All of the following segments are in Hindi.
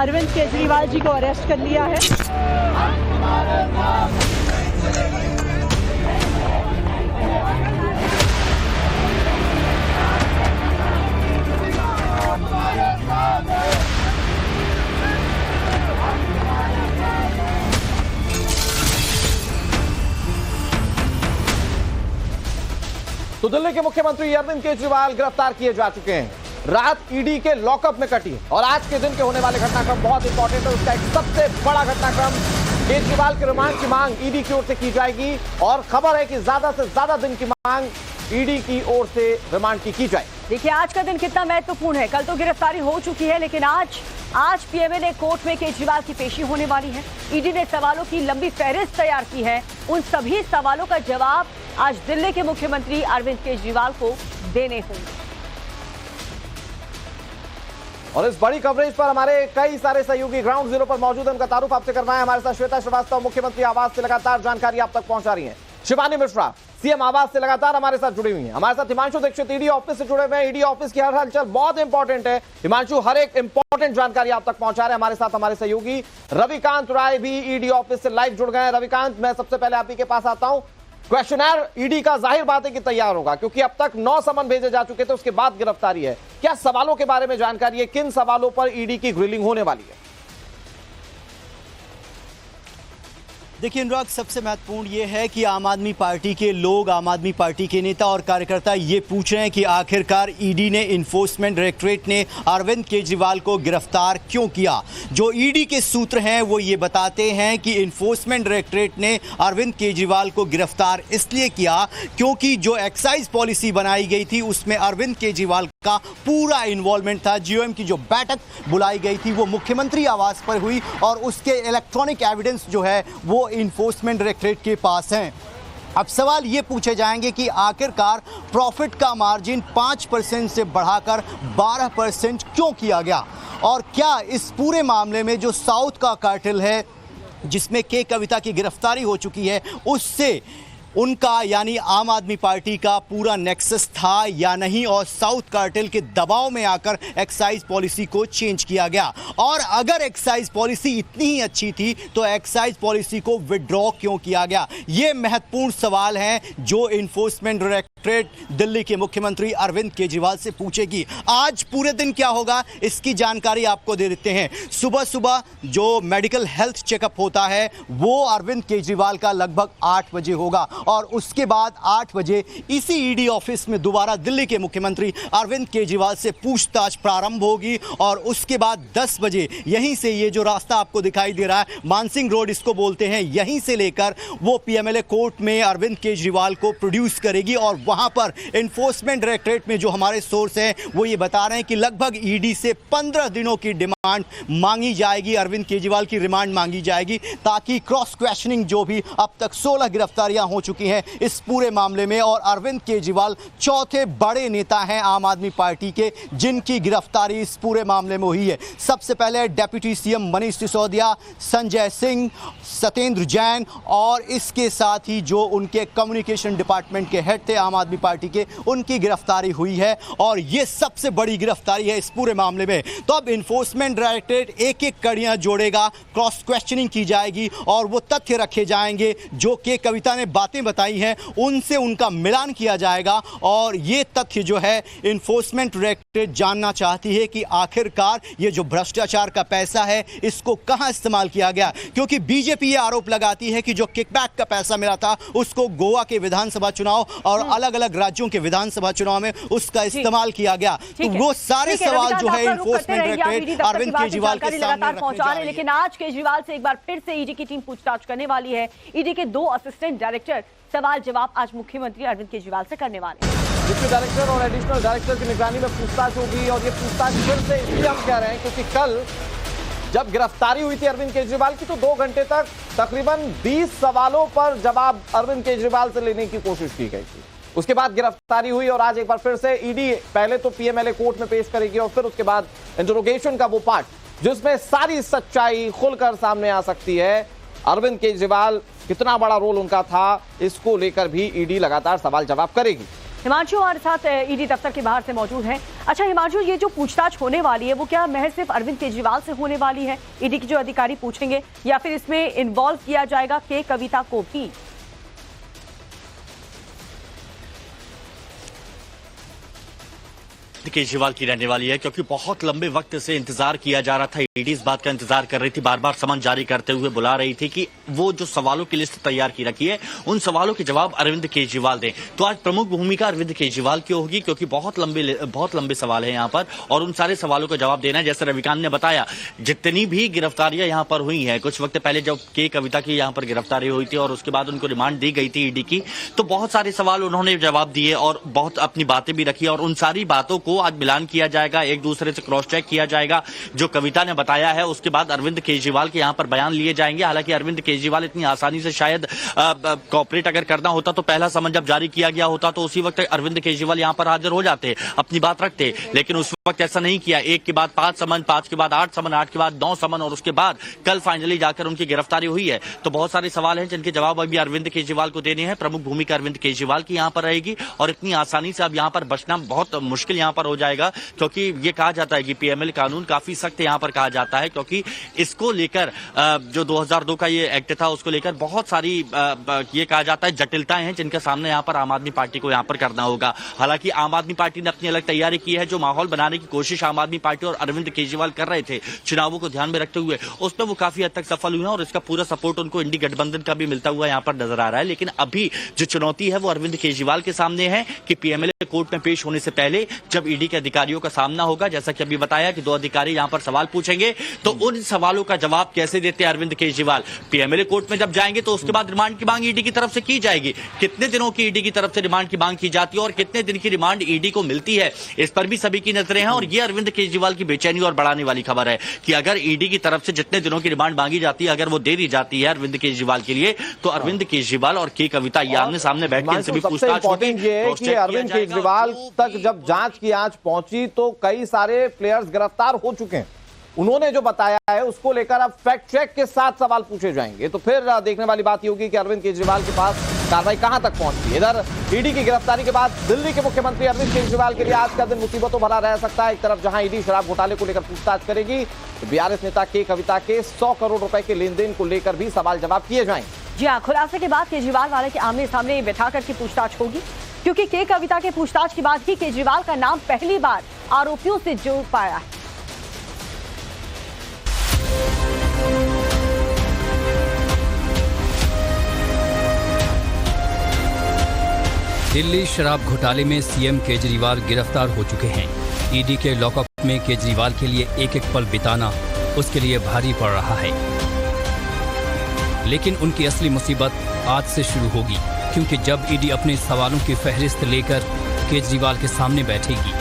अरविंद केजरीवाल जी को अरेस्ट कर लिया है। तो दिल्ली के मुख्यमंत्री अरविंद केजरीवाल गिरफ्तार किए जा चुके हैं। रात ईडी के लॉकअप में कटी और आज के दिन के होने वाले घटनाक्रम बहुत इंपॉर्टेंट है। उसका एक सबसे बड़ा घटनाक्रम केजरीवाल के रिमांड की मांग ईडी की ओर से की जाएगी और खबर है कि ज्यादा से ज्यादा दिन की मांग ईडी की ओर से रिमांड की जाए। देखिए आज का दिन कितना महत्वपूर्ण है। कल तो गिरफ्तारी हो चुकी है, लेकिन आज पीएमएलए कोर्ट में केजरीवाल की पेशी होने वाली है। ईडी ने सवालों की लंबी फहरिस्त तैयार की है। उन सभी सवालों का जवाब आज दिल्ली के मुख्यमंत्री अरविंद केजरीवाल को देने होंगे। और इस बड़ी कवरेज पर हमारे कई सारे सहयोगी ग्राउंड जीरो पर मौजूद है। उनका तारुफ आपसे करना है। हमारे साथ श्वेता श्रीवास्तव मुख्यमंत्री आवास से लगातार जानकारी आप तक पहुंचा रही हैं। शिवानी मिश्रा सीएम आवास से लगातार हमारे साथ जुड़ी हुई हैं। हमारे साथ हिमांशु दीक्षित ईडी ऑफिस से जुड़े हुए हैं। ईडी ऑफिस की हर हलचल बहुत इंपॉर्टेंट है। हिमांशु, हर एक इंपॉर्टेंट जानकारी आप तक पहुंचा रहे हैं। हमारे साथ हमारे सहयोगी रविकांत राय भी ईडी ऑफिस से लाइव जुड़ गए हैं। रविकांत, मैं सबसे पहले आप ही के पास आता हूं। क्वेश्चनर ईडी का जाहिर बात है कि तैयार होगा, क्योंकि अब तक 9 समन भेजे जा चुके थे, उसके बाद गिरफ्तारी है। क्या सवालों के बारे में जानकारी है? किन सवालों पर ईडी की ग्रिलिंग होने वाली है? देखिए अनुराग, सबसे महत्वपूर्ण ये है कि आम आदमी पार्टी के लोग, आम आदमी पार्टी के नेता और कार्यकर्ता ये पूछ रहे हैं कि आखिरकार ईडी ने, इन्फोर्समेंट डायरेक्टरेट ने अरविंद केजरीवाल को गिरफ्तार क्यों किया। जो ईडी के सूत्र हैं वो ये बताते हैं कि इन्फोर्समेंट डायरेक्टरेट ने अरविंद केजरीवाल को गिरफ्तार इसलिए किया क्योंकि जो एक्साइज पॉलिसी बनाई गई थी उसमें अरविंद केजरीवाल का पूरा इन्वॉल्वमेंट था। जीओएम की जो बैठक बुलाई गई थी वो मुख्यमंत्री आवास पर हुई और उसके इलेक्ट्रॉनिक एविडेंस जो है वो इन्फोर्समेंट डायरेक्टरेट के पास हैं। अब सवाल ये पूछे जाएंगे कि आखिरकार प्रॉफिट का मार्जिन 5% से बढ़ाकर 12% क्यों किया गया और क्या इस पूरे मामले में जो साउथ का कार्टेल है जिसमें के कविता की गिरफ्तारी हो चुकी है उससे उनका यानी आम आदमी पार्टी का पूरा नेक्सस था या नहीं और साउथ कार्टेल के दबाव में आकर एक्साइज पॉलिसी को चेंज किया गया। और अगर एक्साइज पॉलिसी इतनी ही अच्छी थी तो एक्साइज पॉलिसी को विड्रॉ क्यों किया गया। ये महत्वपूर्ण सवाल हैं जो इन्फोर्समेंट डायरेक्टरेट दिल्ली के मुख्यमंत्री अरविंद केजरीवाल से पूछेगी। आज पूरे दिन क्या होगा इसकी जानकारी आपको दे देते हैं। सुबह सुबह जो मेडिकल हेल्थ चेकअप होता है वो अरविंद केजरीवाल का लगभग 8 बजे होगा और उसके बाद 8 बजे इसी ईडी ऑफिस में दोबारा दिल्ली के मुख्यमंत्री अरविंद केजरीवाल से पूछताछ प्रारंभ होगी और उसके बाद 10 बजे यहीं से ये जो रास्ता आपको दिखाई दे रहा है मानसिंह रोड इसको बोलते हैं, यहीं से लेकर वो पीएमएलए कोर्ट में अरविंद केजरीवाल को प्रोड्यूस करेगी और वहां पर इन्फोर्समेंट डायरेक्टरेट में जो हमारे सोर्स हैं वो ये बता रहे हैं कि लगभग ईडी से 15 दिनों की डिमांड मांगी जाएगी। अरविंद केजरीवाल की रिमांड मांगी जाएगी ताकि क्रॉस क्वेश्चनिंग जो भी अब तक 16 गिरफ्तारियां हो चुकी हैं इस पूरे मामले में और अरविंद केजरीवाल चौथे बड़े नेता हैं आम आदमी पार्टी के जिनकी गिरफ्तारी इस पूरे मामले में हुई है। सबसे पहले डिप्टी सीएम मनीष सिसोदिया, संजय सिंह, सत्येंद्र जैन और इसके साथ ही जो उनके कम्युनिकेशन डिपार्टमेंट के हेड थे आम आदमी पार्टी के, उनकी गिरफ्तारी हुई है और ये सबसे बड़ी गिरफ्तारी है इस पूरे मामले में। तो अब इन्फोर्समेंट डायरेक्टरेट एक एक कड़ियां जोड़ेगा, क्रॉस क्वेश्चनिंग की जाएगी और वो तथ्य रखे जाएंगे जो के कविता ने बातें बताई हैं उनसे उनका मिलान किया जाएगा और ये तथ्य जो है इन्फोर्समेंट डायरेक्टरेट जानना चाहती है कि आखिरकार ये जो भ्रष्टाचार का पैसा है इसको कहां इस्तेमाल किया गया, क्योंकि बीजेपी ये आरोप लगाती है कि जो किकबैक का पैसा मिला था उसको गोवा के विधानसभा चुनाव और अलग अलग राज्यों के विधानसभा चुनाव में उसका इस्तेमाल किया गया। तो वो सारे सवाल जो है इन्फोर्समेंट डायरेक्टरेट अरविंद केजरीवाल के सामने पहुंचा रहे हैं। लेकिन आज केजरीवाल से एक बार फिर से ईडी की टीम पूछताछ करने वाली है। ईडी के 2 असिस्टेंट डायरेक्टर सवाल जवाब आज मुख्यमंत्री अरविंद केजरीवाल से करने वाले हैं। डिप्टी डायरेक्टर और एडिशनल डायरेक्टर की निगरानी में पूछताछ होगी और ये पूछताछ फिर से इसलिए हम कह रहे हैं क्योंकि कल जब गिरफ्तारी हुई थी अरविंद केजरीवाल की तो 2 घंटे तक तकरीबन 20 सवालों पर जवाब अरविंद केजरीवाल से लेने की कोशिश की गई थी। उसके बाद गिरफ्तारी हुई और आज एक बार फिर से ईडी पहले तो पीएमएलए कोर्ट में पेश करेगी और फिर उसके बाद इंटरोगेशन का वो पार्ट जिसमें सारी सच्चाई खुलकर सामने आ सकती है। अरविंद केजरीवाल कितना बड़ा रोल उनका था इसको लेकर भी ईडी लगातार सवाल जवाब करेगी। हिमांशु हमारे साथ ईडी दफ्तर के बाहर से मौजूद है। अच्छा हिमांशु, ये जो पूछताछ होने वाली है वो क्या महज सिर्फ अरविंद केजरीवाल से होने वाली है? ईडी के जो अधिकारी पूछेंगे या फिर इसमें इन्वॉल्व किया जाएगा के कविता को भी? केजरीवाल की रहने वाली है, क्योंकि बहुत लंबे वक्त से इंतजार किया जा रहा था। ईडी इस बात का इंतजार कर रही थी, बार बार समन जारी करते हुए बुला रही थी कि वो जो सवालों की लिस्ट तैयार की रखी है उन सवालों के जवाब अरविंद केजरीवाल दें। तो आज प्रमुख भूमिका अरविंद केजरीवाल की होगी, क्योंकि बहुत लंबे सवाल है यहाँ पर और उन सारे सवालों का जवाब देना है। जैसे रविकांत ने बताया, जितनी भी गिरफ्तारियां यहाँ पर हुई है, कुछ वक्त पहले जब के कविता की यहाँ पर गिरफ्तारी हुई थी और उसके बाद उनको रिमांड दी गई थी ईडी की, तो बहुत सारे सवाल उन्होंने जवाब दिए और बहुत अपनी बातें भी रखी और उन सारी बातों को आज मिलान किया जाएगा, एक दूसरे से क्रॉस चेक किया जाएगा। जो कविता ने बताया है उसके बाद अरविंद केजरीवाल के यहां पर बयान लिए जाएंगे। हालांकि अरविंद केजरीवाल इतनी आसानी से शायद कॉपरेट अगर करना होता तो पहला समन जब जारी किया गया होता तो उसी वक्त अरविंद केजरीवाल यहां पर हाजिर हो जाते, अपनी बात रखते, लेकिन उस वक्त ऐसा नहीं किया। एक के बाद 5 समन, 5 के बाद 8 समन, 8 के बाद 9 समन और उसके बाद कल फाइनली जाकर उनकी गिरफ्तारी हुई है। तो बहुत सारे सवाल हैं जिनके जवाब अभी अरविंद केजरीवाल को देने हैं। प्रमुख भूमिका अरविंद केजरीवाल की यहां पर रहेगी और इतनी आसानी से अब यहां पर बचना बहुत मुश्किल यहां पर हो जाएगा, क्योंकि ये कहा जाता है कि पीएमएल कानून काफी सख्त यहां पर कहा जाता है, क्योंकि इसको लेकर जो 2002 का ये एक्ट था उसको लेकर बहुत सारी ये कहा जाता है जटिलताएं हैं जिनके सामने यहां पर आम आदमी पार्टी को यहां पर करना होगा। हालांकि आम आदमी पार्टी ने अपनी अलग तैयारी की है। जो माहौल बनाने की कोशिश आम आदमी पार्टी और अरविंद केजरीवाल कर रहे थे चुनावों को ध्यान में रखते हुए, उसमें वो काफी हद तक सफल हुए हैं और इसका पूरा सपोर्ट उनको इंडी गठबंधन का भी मिलता हुआ यहां पर नजर आ रहा है। लेकिन अभी जो चुनौती है वो अरविंद केजरीवाल के सामने है कि पीएमएलए कोर्ट में पेश होने से पहले जब ईडी के अधिकारियों का सामना होगा, जैसा कि अभी बताया कि 2 अधिकारी यहां पर सवाल पूछेंगे, तो उन सवालों का जवाब कैसे देते हैं अरविंद केजरीवाल। पीएमएलए कोर्ट में जब जाएंगे तो उसके बाद रिमांड की मांग ईडी की तरफ से की जाएगी। कितने दिनों की ईडी की तरफ से रिमांड की मांग की जाती है और कितने दिन की रिमांड ईडी को मिलती है, इस पर भी सभी की नजरें हैं। और ये अरविंद केजरीवाल की बेचैनी और बढ़ाने वाली खबर है कि अगर ईडी की तरफ से जितने दिनों की रिमांड मांगी जाती है अगर वो दे दी जाती है अरविंद केजरीवाल के लिए, तो अरविंद केजरीवाल और के कविता ये आमने सामने बैठ के इनसे भी पूछताछ होगी। अरविंद केजरीवाल तक जब जांच की आंच पहुंची तो कई सारे प्लेयर्स गिरफ्तार हो चुके हैं। उन्होंने जो बताया है उसको लेकर अब फैक्ट चेक के साथ सवाल पूछे जाएंगे, तो फिर देखने वाली बात ये होगी कि अरविंद केजरीवाल के पास कार्रवाई कहां तक पहुंचती है। इधर ईडी की गिरफ्तारी के बाद दिल्ली के मुख्यमंत्री अरविंद केजरीवाल के लिए आज का दिन मुसीबतों भरा रह सकता है। एक तरफ जहां ईडी शराब घोटाले को लेकर पूछताछ करेगी, तो बीआरएस नेता के कविता के 100 करोड़ रुपए के लेन देन को लेकर भी सवाल जवाब किए जाएंगे। जी हाँ, खुलासे के बाद केजरीवाल वाले के आमने सामने बैठा करके पूछताछ होगी, क्योंकि के कविता के पूछताछ के बाद ही केजरीवाल का नाम पहली बार आरोपियों से जुड़ पाया है। दिल्ली शराब घोटाले में सीएम केजरीवाल गिरफ्तार हो चुके हैं। ईडी के लॉकअप में केजरीवाल के लिए एक एक पल बिताना उसके लिए भारी पड़ रहा है। लेकिन उनकी असली मुसीबत आज से शुरू होगी, क्योंकि जब ईडी अपने सवालों की फहरिस्त लेकर केजरीवाल के सामने बैठेगी।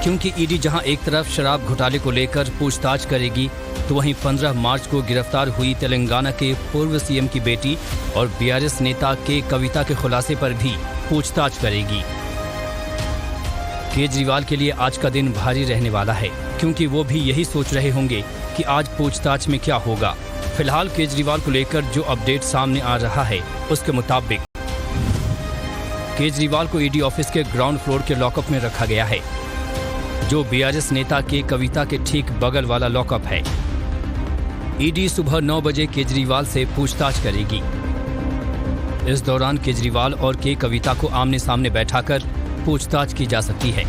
क्योंकि ईडी जहां एक तरफ शराब घोटाले को लेकर पूछताछ करेगी, तो वहीं 15 मार्च को गिरफ्तार हुई तेलंगाना के पूर्व सीएम की बेटी और बीआरएस नेता के कविता के खुलासे पर भी पूछताछ करेगी। केजरीवाल के लिए आज का दिन भारी रहने वाला है, क्योंकि वो भी यही सोच रहे होंगे कि आज पूछताछ में क्या होगा। फिलहाल केजरीवाल को लेकर जो अपडेट सामने आ रहा है उसके मुताबिक केजरीवाल को ईडी ऑफिस के ग्राउंड फ्लोर के लॉकअप में रखा गया है, जो बीआरएस नेता के कविता के ठीक बगल वाला लॉकअप है। ईडी सुबह 9 बजे केजरीवाल से पूछताछ करेगी। इस दौरान केजरीवाल और के कविता को आमने सामने बैठाकर पूछताछ की जा सकती है,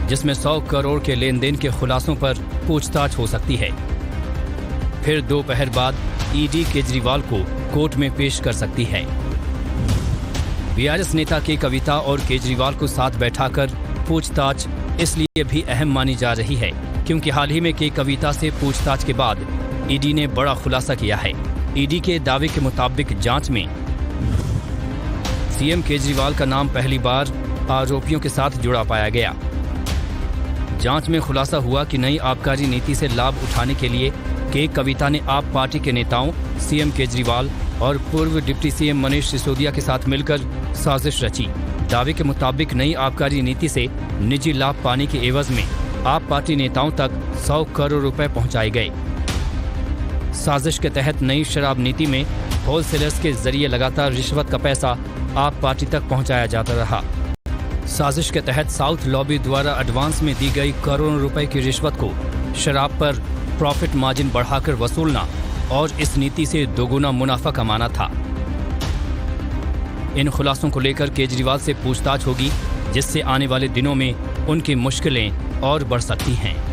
जिसमें 100 करोड़ के लेन देन के खुलासों पर पूछताछ हो सकती है। फिर दोपहर बाद ईडी केजरीवाल को कोर्ट में पेश कर सकती है। बीआरएस नेता के कविता और केजरीवाल को साथ बैठाकर पूछताछ इसलिए भी अहम मानी जा रही है, क्योंकि हाल ही में के कविता से पूछताछ के बाद ईडी ने बड़ा खुलासा किया है। ईडी के दावे के मुताबिक जांच में सीएम केजरीवाल का नाम पहली बार आरोपियों के साथ जुड़ा पाया गया। जांच में खुलासा हुआ कि नई आबकारी नीति से लाभ उठाने के लिए के कविता ने आप पार्टी के नेताओं सीएम केजरीवाल और पूर्व डिप्टी सीएम मनीष सिसोदिया के साथ मिलकर साजिश रची। दावे के मुताबिक नई आबकारी नीति से निजी लाभ पाने के एवज में आप पार्टी नेताओं तक 100 करोड़ रुपए पहुंचाए गए। साजिश के तहत नई शराब नीति में होलसेलर्स के जरिए लगातार रिश्वत का पैसा आप पार्टी तक पहुंचाया जाता रहा। साजिश के तहत साउथ लॉबी द्वारा एडवांस में दी गई करोड़ों रुपए की रिश्वत को शराब पर प्रॉफिट मार्जिन बढ़ाकर वसूलना और इस नीति से दोगुना मुनाफा कमाना था। इन खुलासों को लेकर केजरीवाल से पूछताछ होगी, जिससे आने वाले दिनों में उनकी मुश्किलें और बढ़ सकती हैं।